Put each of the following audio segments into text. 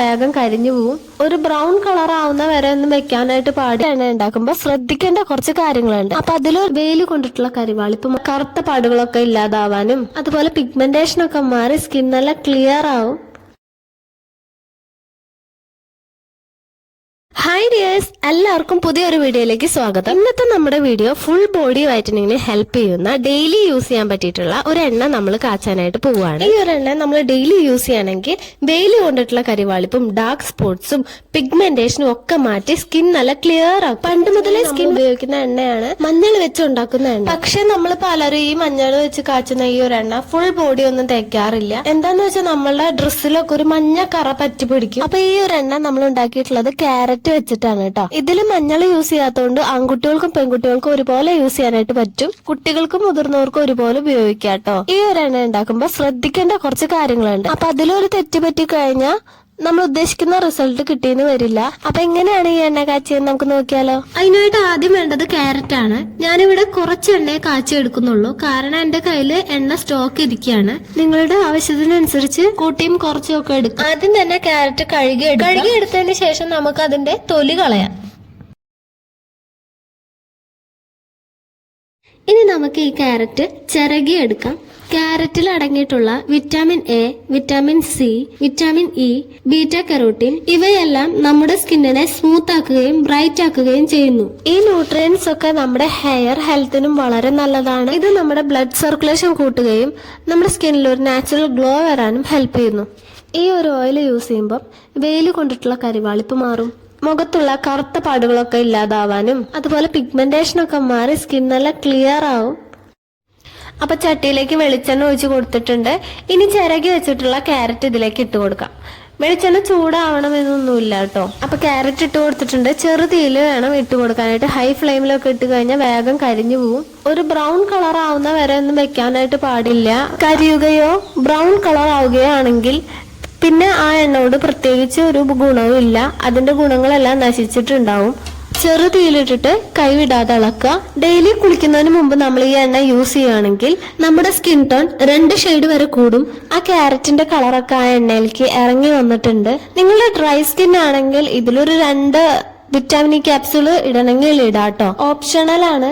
വേഗം കരിഞ്ഞു പോവും. ഒരു ബ്രൗൺ കളർ ആവുന്ന വരെ ഒന്നും വെക്കാനായിട്ട് പാടില്ല. എണ്ണ ഉണ്ടാക്കുമ്പോൾ ശ്രദ്ധിക്കേണ്ട കുറച്ച് കാര്യങ്ങളുണ്ട്. അപ്പൊ അതിൽ വെയിൽ കൊണ്ടിട്ടുള്ള കരിവാളിപ്പ്, കറുത്ത പാടുകളൊക്കെ ഇല്ലാതാവാനും അതുപോലെ പിഗ്മെന്റേഷൻ ഒക്കെ മാറി സ്കിൻ നല്ല ക്ലിയർ ആവും. ഹായ് ഡിയേഴ്സ്, എല്ലാവർക്കും പുതിയൊരു വീഡിയോയിലേക്ക് സ്വാഗതം. ഇന്നത്തെ നമ്മുടെ വീഡിയോ ഫുൾ ബോഡി വൈറ്റനിങ്ങിന് ഹെൽപ്പ് ചെയ്യുന്ന ഡെയിലി യൂസ് ചെയ്യാൻ പറ്റിയിട്ടുള്ള ഒരു എണ്ണ നമ്മൾ കാച്ചാനായിട്ട് പോവുകയാണ്. ഈ ഒരു എണ്ണ നമ്മൾ ഡെയിലി യൂസ് ചെയ്യണമെങ്കിൽ വെയിൽ കൊണ്ടിട്ടുള്ള കരിവാളിപ്പും ഡാർക്ക് സ്പോട്ട്സും പിഗ്മെന്റേഷനും ഒക്കെ മാറ്റി സ്കിൻ നല്ല ക്ലിയർ ആകും. പണ്ട് മുതലേ സ്കിൻ ഉപയോഗിക്കുന്ന എണ്ണയാണ് മഞ്ഞൾ വെച്ച് ഉണ്ടാക്കുന്ന എണ്ണ. പക്ഷെ നമ്മൾ പലരും ഈ മഞ്ഞൾ വെച്ച് കാച്ചുന്ന ഈ ഒരു എണ്ണ ഫുൾ ബോഡി ഒന്നും തേക്കാറില്ല. എന്താന്ന് വെച്ചാൽ നമ്മളുടെ ഡ്രസ്സിലൊക്കെ ഒരു മഞ്ഞ കറ പറ്റി പിടിക്കും. അപ്പൊ ഈ ഒരു എണ്ണ നമ്മൾ ഉണ്ടാക്കിയിട്ടുള്ളത് ക്യാരറ്റ് വെച്ചിട്ടാണ് കേട്ടോ. ഇതിൽ മഞ്ഞൾ യൂസ് ചെയ്യാത്തതുകൊണ്ട് ആൺകുട്ടികൾക്കും പെൺകുട്ടികൾക്കും ഒരുപോലെ യൂസ് ചെയ്യാനായിട്ട് പറ്റും. കുട്ടികൾക്കും മുതിർന്നവർക്കും ഒരുപോലെ ഉപയോഗിക്കാം കേട്ടോ. ഈ ഒരു എണ്ണ ഉണ്ടാക്കുമ്പോൾ ശ്രദ്ധിക്കേണ്ട കുറച്ച് കാര്യങ്ങളുണ്ട്. അപ്പൊ അതിലൊരു തെറ്റ് പറ്റി കഴിഞ്ഞാൽ നമ്മൾ ഉദ്ദേശിക്കുന്ന റിസൾട്ട് കിട്ടിയെന്ന് വരില്ല. അപ്പൊ എങ്ങനെയാണ് ഈ എണ്ണ കാച്ചിയെന്ന് നമുക്ക് നോക്കിയാലോ. അതിനായിട്ട് ആദ്യം വേണ്ടത് ക്യാരറ്റ് ആണ്. ഞാനിവിടെ കുറച്ച് എണ്ണയെ കാച്ചി എടുക്കുന്നുള്ളൂ, കാരണം എന്റെ കയ്യില് എണ്ണ സ്റ്റോക്ക് ഇരിക്കുകയാണ്. നിങ്ങളുടെ ആവശ്യത്തിനനുസരിച്ച് കൂട്ടിയും കുറച്ചും ഒക്കെ എടുക്കും. ആദ്യം തന്നെ ക്യാരറ്റ് കഴുകി എടുത്തതിന് ശേഷം നമുക്ക് അതിന്റെ തൊലി കളയാം. ഇനി നമുക്ക് ഈ ക്യാരറ്റ് ചിരകി എടുക്കാം. ക്യാരറ്റിൽ അടങ്ങിയിട്ടുള്ള vitamin A, vitamin C, vitamin E, beta carotene ഇവയെല്ലാം നമ്മുടെ സ്കിന്നിനെ സ്മൂത്ത് ആക്കുകയും ബ്രൈറ്റ് ആക്കുകയും ചെയ്യുന്നു. ഈ ന്യൂട്രിയൻസ് ഒക്കെ നമ്മുടെ ഹെയർ ഹെൽത്തിനും വളരെ നല്ലതാണ്. ഇത് നമ്മുടെ ബ്ലഡ് സർക്കുലേഷൻ കൂട്ടുകയും നമ്മുടെ സ്കിന്നിൽ ഒരു നാച്ചുറൽ ഗ്ലോ വരാനും ഹെൽപ്പ് ചെയ്യുന്നു. ഈ ഒരു ഓയിൽ യൂസ് ചെയ്യുമ്പോൾ വെയിൽ കൊണ്ടിട്ടുള്ള കരിവാളിപ്പ് മാറും. മുഖത്തുള്ള കറുത്ത പാടുകളൊക്കെ ഇല്ലാതാവാനും അതുപോലെ പിഗ്മെന്റേഷൻ ഒക്കെ മാറി സ്കിൻ നല്ല ക്ലിയർ ആവും. അപ്പൊ ചട്ടിയിലേക്ക് വെളിച്ചെണ്ണ ഒഴിച്ച് കൊടുത്തിട്ടുണ്ട്. ഇനി ചിരകി വെച്ചിട്ടുള്ള ക്യാരറ്റ് ഇതിലേക്ക് ഇട്ട് കൊടുക്കാം. വെളിച്ചെണ്ണ ചൂടാവണമെന്നൊന്നുമില്ല കേട്ടോ. അപ്പൊ ക്യാരറ്റ് ഇട്ട് കൊടുത്തിട്ടുണ്ട്. ചെറുതീയിൽ വേണം ഇട്ട് കൊടുക്കാനായിട്ട്. ഹൈ ഫ്ലെയിമിലൊക്കെ ഇട്ട് കഴിഞ്ഞാൽ വേഗം കരിഞ്ഞു പോവും. ഒരു ബ്രൗൺ കളർ ആവുന്ന വരെ ഒന്നും വെക്കാനായിട്ട് പാടില്ല. കരിയുകയോ ബ്രൗൺ കളർ ആവുകയോ ആണെങ്കിൽ പിന്നെ ആ എണ്ണയോട് പ്രത്യേകിച്ച് ഒരു ഗുണവും ഇല്ല. അതിന്റെ ഗുണങ്ങളെല്ലാം നശിച്ചിട്ടുണ്ടാവും. ചെറുതീയിലിട്ടിട്ട് കൈവിടാതെ ഇളക്കുക. ഡെയിലി കുളിക്കുന്നതിന് മുമ്പ് നമ്മൾ ഈ എണ്ണ യൂസ് ചെയ്യുകയാണെങ്കിൽ നമ്മുടെ സ്കിൻ ടോൺ 2 ഷെയ്ഡ് വരെ കൂടും. ആ ക്യാരറ്റിന്റെ കളറൊക്കെ ആ എണ്ണയിലേക്ക് ഇറങ്ങി വന്നിട്ടുണ്ട്. നിങ്ങളുടെ ഡ്രൈ സ്കിൻ ആണെങ്കിൽ ഇതിലൊരു 2 വിറ്റാമിൻ ഇ ക്യാപ്സ്യൂൾ ഇടണമെങ്കിൽ ഇടാട്ടോ, ഓപ്ഷണൽ ആണ്.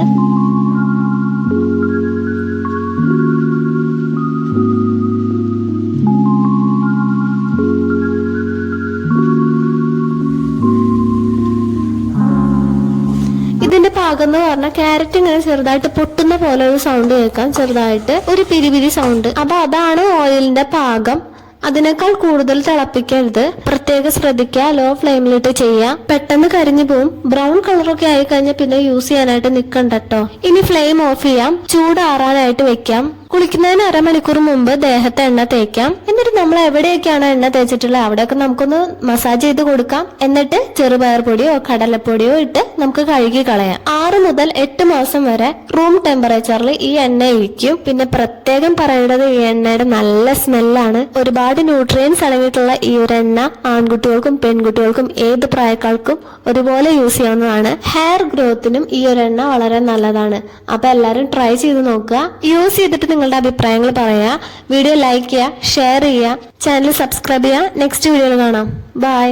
ഇതിന്റെ പാകം എന്ന് പറഞ്ഞാൽ ക്യാരറ്റ് ഇങ്ങനെ ചെറുതായിട്ട് പൊട്ടുന്ന പോലെ ഒരു സൗണ്ട് കേൾക്കാം, ചെറുതായിട്ട് ഒരു പിരിപിരി സൗണ്ട്. അപ്പൊ അതാണ് ഓയിലിന്റെ പാകം. അതിനേക്കാൾ കൂടുതൽ തിളപ്പിക്കരുത്. പ്രത്യേകം ശ്രദ്ധിക്കുക. ലോ ഫ്ലെയിമിലിട്ട് ചെയ്യാം. പെട്ടെന്ന് കരിഞ്ഞു പോവും. ബ്രൗൺ കളറൊക്കെ ആയി കഴിഞ്ഞാൽ പിന്നെ യൂസ് ചെയ്യാനായിട്ട് നിക്കണ്ട കേട്ടോ. ഇനി ഫ്ലെയിം ഓഫ് ചെയ്യാം. ചൂടാറാനായിട്ട് വെക്കാം. കുളിക്കുന്നതിന് അരമണിക്കൂർ മുമ്പ് ദേഹത്തെ എണ്ണ തേക്കാം. എന്നിട്ട് നമ്മൾ എവിടെയൊക്കെയാണ് എണ്ണ തേച്ചിട്ടുള്ളത് അവിടെയൊക്കെ നമുക്കൊന്ന് മസാജ് ചെയ്ത് കൊടുക്കാം. എന്നിട്ട് ചെറുപയർ പൊടിയോ കടലപ്പൊടിയോ ഇട്ട് നമുക്ക് കഴുകി കളയാം. 6 മുതൽ 8 മാസം വരെ റൂം ടെമ്പറേച്ചറിൽ ഈ എണ്ണ ഇരിക്കും. പിന്നെ പ്രത്യേകം പറയേണ്ടത് ഈ എണ്ണയുടെ നല്ല സ്മെല്ലാണ്. ഒരുപാട് ന്യൂട്രിയൻസ് അടങ്ങിയിട്ടുള്ള ഈ ഒരു എണ്ണ ആൺകുട്ടികൾക്കും പെൺകുട്ടികൾക്കും ഏത് പ്രായക്കാർക്കും ഒരുപോലെ യൂസ് ചെയ്യാവുന്നതാണ്. ഹെയർ ഗ്രോത്തിനും ഈ ഒരു എണ്ണ വളരെ നല്ലതാണ്. അപ്പൊ എല്ലാവരും ട്രൈ ചെയ്ത് നോക്കുക. യൂസ് ചെയ്തിട്ട് നിങ്ങളുടെ അഭിപ്രായങ്ങൾ പറയാ. വീഡിയോ ലൈക്ക് ചെയ്യുക, ഷെയർ ചെയ്യുക, ചാനൽ സബ്സ്ക്രൈബ് ചെയ്യുക. നെക്സ്റ്റ് വീഡിയോയിൽ കാണാം. ബൈ.